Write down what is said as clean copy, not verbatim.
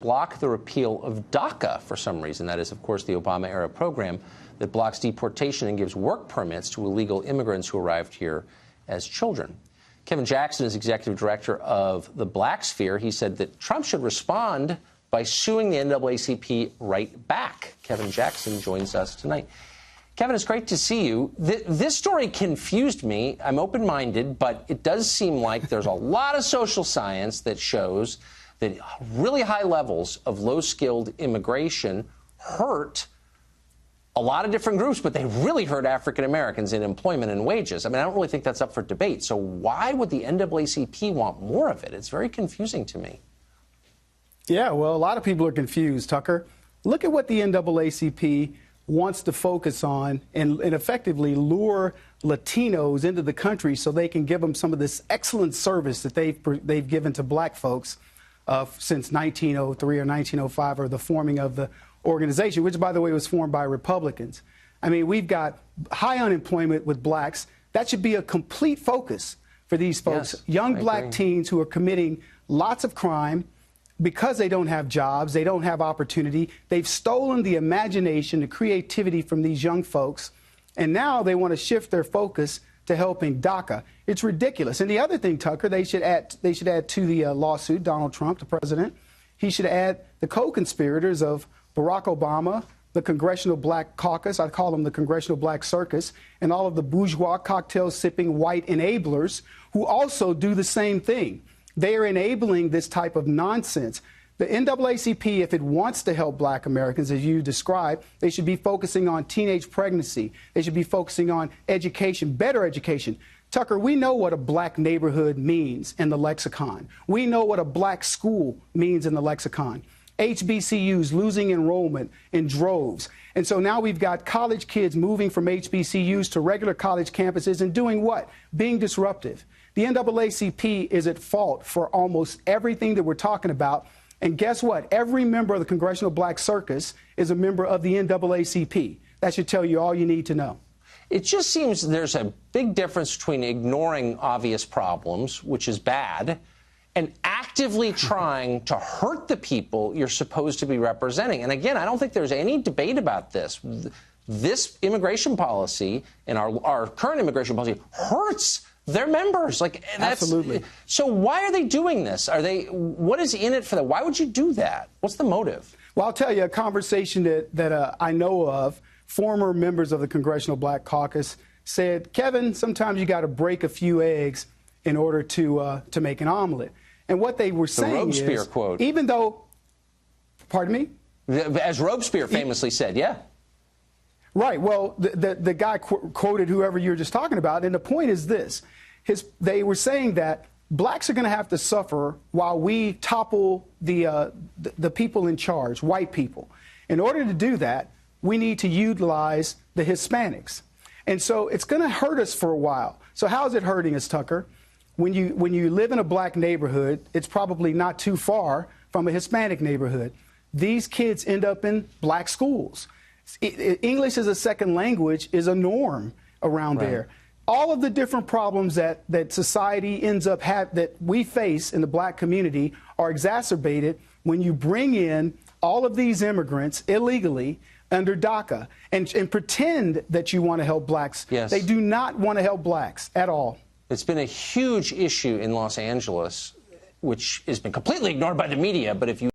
block the repeal of DACA for some reason. That is, of course, the Obama-era program that blocks deportation and gives work permits to illegal immigrants who arrived here as children. Kevin Jackson is executive director of the BlackSphere. He said that Trump should respond by suing the NAACP right back. Kevin Jackson joins us tonight. Kevin, it's great to see you. This story confused me. I'm open-minded, but it does seem like there's a lot of social science that shows that really high levels of low-skilled immigration hurt a lot of different groups, but they really hurt African Americans in employment and wages. I mean, I don't really think that's up for debate. So why would the NAACP want more of it? It's very confusing to me. Yeah, well, a lot of people are confused, Tucker. Look at what the NAACP wants to focus on and effectively lure Latinos into the country so they can give them some of this excellent service that they've given to black folks since 1903 or 1905, or the forming of the organization, which, by the way, was formed by Republicans. I mean, we've got high unemployment with blacks. That should be a complete focus for these folks. Yes, young black teens who are committing lots of crime because they don't have jobs, they don't have opportunity. They've stolen the imagination, the creativity from these young folks, and now they want to shift their focus to helping DACA. It's ridiculous. And the other thing, Tucker, they should add to the lawsuit, Donald Trump, the president, he should add the co-conspirators of Barack Obama, the Congressional Black Caucus, I call them the Congressional Black Circus, and all of the bourgeois cocktail-sipping white enablers who also do the same thing. They are enabling this type of nonsense. The NAACP, if it wants to help black Americans, as you described, they should be focusing on teenage pregnancy. They should be focusing on education, better education. Tucker, we know what a black neighborhood means in the lexicon. We know what a black school means in the lexicon. HBCUs losing enrollment in droves. And so now we've got college kids moving from HBCUs to regular college campuses and doing what? Being disruptive. The NAACP is at fault for almost everything that we're talking about. And guess what? Every member of the Congressional Black Circus is a member of the NAACP. That should tell you all you need to know. It just seems there's a big difference between ignoring obvious problems, which is bad, and actively trying to hurt the people you're supposed to be representing. And again, I don't think there's any debate about this. This immigration policy and our current immigration policy hurts their members. Like, that's, absolutely. So why are they doing this? What is in it for them? Why would you do that? What's the motive? Well, I'll tell you a conversation that I know of. Former members of the Congressional Black Caucus said, Kevin, sometimes you got to break a few eggs in order to make an omelet. And what they were saying is, Robespierre quote. Even though, pardon me? As Robespierre famously said, yeah. Right. Well, the guy quoted whoever you were just talking about, and the point is this. They were saying that blacks are going to have to suffer while we topple the people in charge, white people. In order to do that, we need to utilize the Hispanics. And so it's going to hurt us for a while. So how is it hurting us, Tucker? When you live in a black neighborhood, it's probably not too far from a Hispanic neighborhood. These kids end up in black schools. English as a second language is a norm around there. All of the different problems that society ends up that we face in the black community are exacerbated when you bring in all of these immigrants illegally under DACA and pretend that you want to help blacks. Yes. They do not want to help blacks at all. It's been a huge issue in Los Angeles, which has been completely ignored by the media. But if you